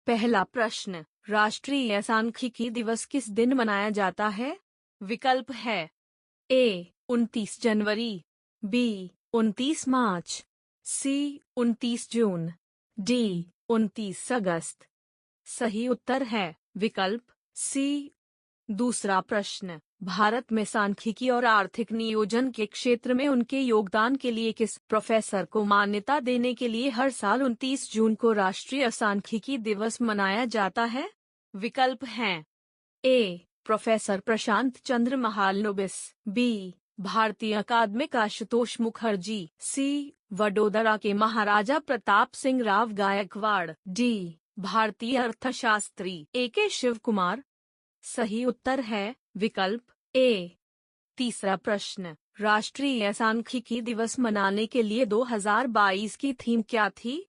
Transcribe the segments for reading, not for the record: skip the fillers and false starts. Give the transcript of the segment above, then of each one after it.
पहला प्रश्न, राष्ट्रीय सांख्यिकी दिवस किस दिन मनाया जाता है? विकल्प है ए 29 जनवरी, बी 29 मार्च, सी 29 जून, डी 29 अगस्त। सही उत्तर है विकल्प सी। दूसरा प्रश्न, भारत में सांख्यिकी और आर्थिक नियोजन के क्षेत्र में उनके योगदान के लिए किस प्रोफेसर को मान्यता देने के लिए हर साल 29 जून को राष्ट्रीय सांख्यिकी दिवस मनाया जाता है? विकल्प हैं ए प्रोफेसर प्रशांत चंद्र महालनोबिस, बी भारतीय अकादमिक आशुतोष मुखर्जी, सी वडोदरा के महाराजा प्रताप सिंह राव गायकवाड़, डी भारतीय अर्थशास्त्री ए.के. शिव कुमार। सही उत्तर है विकल्प ए। तीसरा प्रश्न, राष्ट्रीय सांख्यिकी दिवस मनाने के लिए 2022 की थीम क्या थी?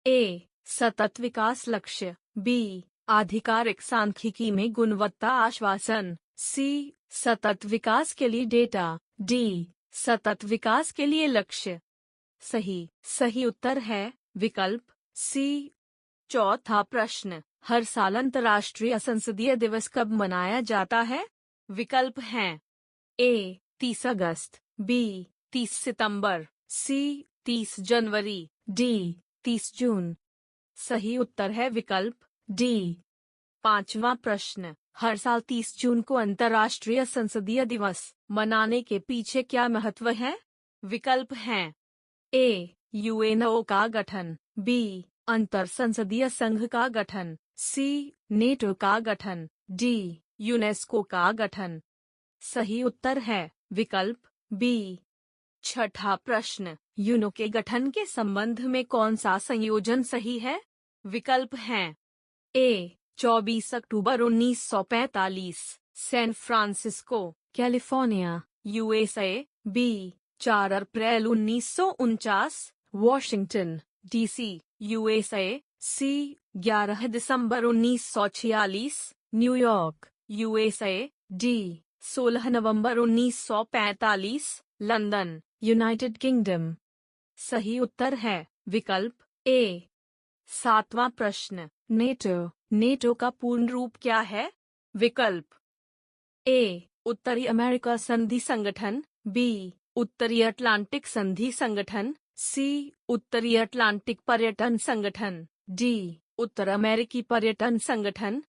ए सतत विकास लक्ष्य, बी आधिकारिक सांख्यिकी में गुणवत्ता आश्वासन, सी सतत विकास के लिए डेटा, डी सतत विकास के लिए लक्ष्य। सही उत्तर है विकल्प सी। चौथा प्रश्न, हर साल अंतर्राष्ट्रीय संसदीय दिवस कब मनाया जाता है? विकल्प हैं ए 30 अगस्त, बी 30 सितंबर, सी 30 जनवरी, डी 30 जून। सही उत्तर है विकल्प डी। पांचवा प्रश्न, हर साल 30 जून को अंतर्राष्ट्रीय संसदीय दिवस मनाने के पीछे क्या महत्व है? विकल्प हैं ए यूएनओ का गठन, बी अंतर संसदीय संघ का गठन, सी नेटो का गठन, डी यूनेस्को का गठन। सही उत्तर है विकल्प बी। छठा प्रश्न, यूनो के गठन के संबंध में कौन सा संयोजन सही है? विकल्प हैं ए 24 अक्टूबर 1945, San Francisco, California, USA, B 4 अप्रैल 1949, वॉशिंगटन डीसी, यूएसए, सी 11 दिसंबर 1946, न्यूयॉर्क, यूएसए, डी 16 नवंबर 1945, लंदन, यूनाइटेड किंगडम। सही उत्तर है विकल्प ए। सातवां प्रश्न, नेटो का पूर्ण रूप क्या है? विकल्प ए उत्तरी अमेरिका संधि संगठन, बी उत्तरी अटलांटिक संधि संगठन, सी उत्तरी अटलांटिक पर्यटन संगठन, डी उत्तर अमेरिकी पर्यटन संगठन।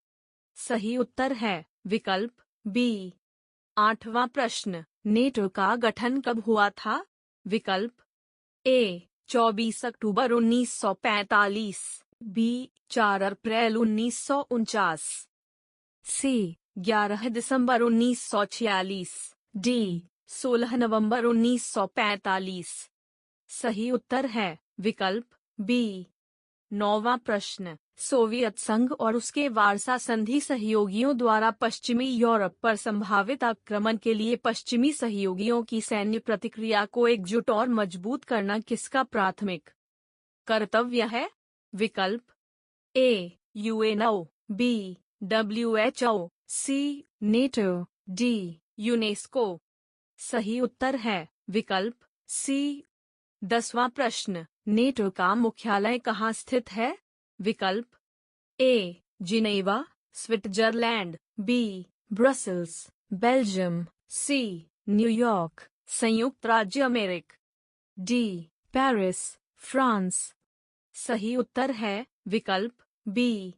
सही उत्तर है विकल्प बी। आठवां प्रश्न, नेटो का गठन कब हुआ था? विकल्प ए 24 अक्टूबर 1945, बी 4 अप्रैल 1949, सी 11 दिसंबर 1946, डी 16 नवंबर 1945। सही उत्तर है विकल्प बी। नौवां प्रश्न, सोवियत संघ और उसके वारसा संधि सहयोगियों द्वारा पश्चिमी यूरोप पर संभावित आक्रमण के लिए पश्चिमी सहयोगियों की सैन्य प्रतिक्रिया को एकजुट और मजबूत करना किसका प्राथमिक कर्तव्य है? विकल्प ए UNO, B WHO, C NATO, D UNESCO. सही उत्तर है विकल्प सी। 10वां प्रश्न, नेटो का मुख्यालय कहाँ स्थित है? विकल्प ए Geneva, Switzerland, B Brussels, Belgium, सी न्यूयॉर्क, संयुक्त राज्य अमेरिका, डी पेरिस, फ्रांस। सही उत्तर है विकल्प बी।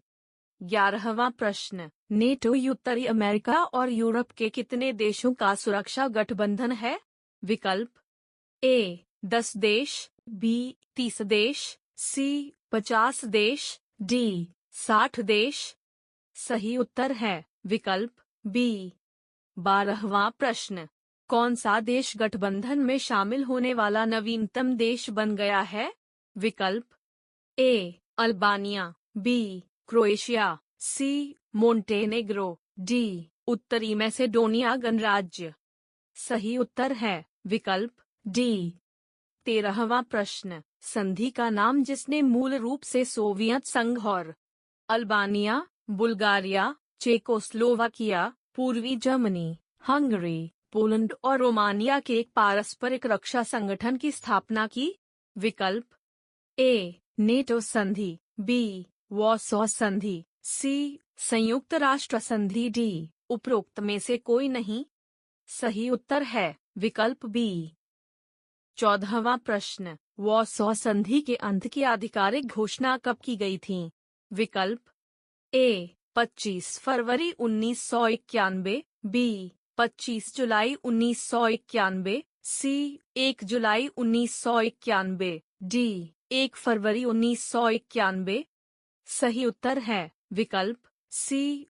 11वां प्रश्न, नेटो उत्तरी अमेरिका और यूरोप के कितने देशों का सुरक्षा गठबंधन है? विकल्प ए 10 देश, बी 30 देश, सी 50 देश, डी 60 देश। सही उत्तर है विकल्प बी। 12वां प्रश्न, कौन सा देश गठबंधन में शामिल होने वाला नवीनतम देश बन गया है? विकल्प ए अल्बानिया, बी क्रोएशिया, सी मोंटेनेग्रो, डी उत्तरी मैसेडोनिया गणराज्य। सही उत्तर है विकल्प डी। 13वां प्रश्न, संधि का नाम जिसने मूल रूप से सोवियत संघ और अल्बानिया, बुल्गारिया, चेकोस्लोवाकिया, पूर्वी जर्मनी, हंगरी, पोलैंड और रोमानिया के एक पारस्परिक रक्षा संगठन की स्थापना की? विकल्प ए नेटो संधि, बी वॉर्सो संधि। सी, संयुक्त राष्ट्र संधि। डी, उपरोक्त में से कोई नहीं। सही उत्तर है विकल्प बी। 14वां प्रश्न, वॉर्सो संधि के अंत की आधिकारिक घोषणा कब की गई थी? विकल्प ए 25 फरवरी 1991, बी 25 जुलाई 1991, सी 1 जुलाई 1991, डी 1 फरवरी 1991। सही उत्तर है विकल्प सी।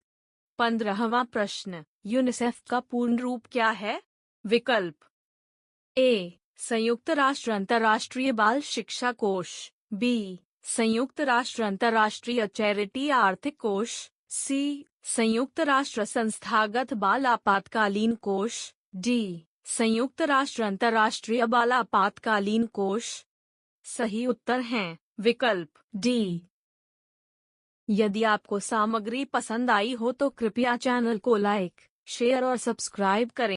15वां प्रश्न, यूनिसेफ का पूर्ण रूप क्या है? विकल्प ए संयुक्त राष्ट्र अंतर्राष्ट्रीय बाल शिक्षा कोष, बी संयुक्त राष्ट्र अंतर्राष्ट्रीय चैरिटी आर्थिक कोष, सी संयुक्त राष्ट्र संस्थागत बाल आपातकालीन कोष, डी संयुक्त राष्ट्र अंतर्राष्ट्रीय बाल आपातकालीन कोष। सही उत्तर हैं विकल्प डी। यदि आपको सामग्री पसंद आई हो तो कृपया चैनल को लाइक, शेयर और सब्सक्राइब करें।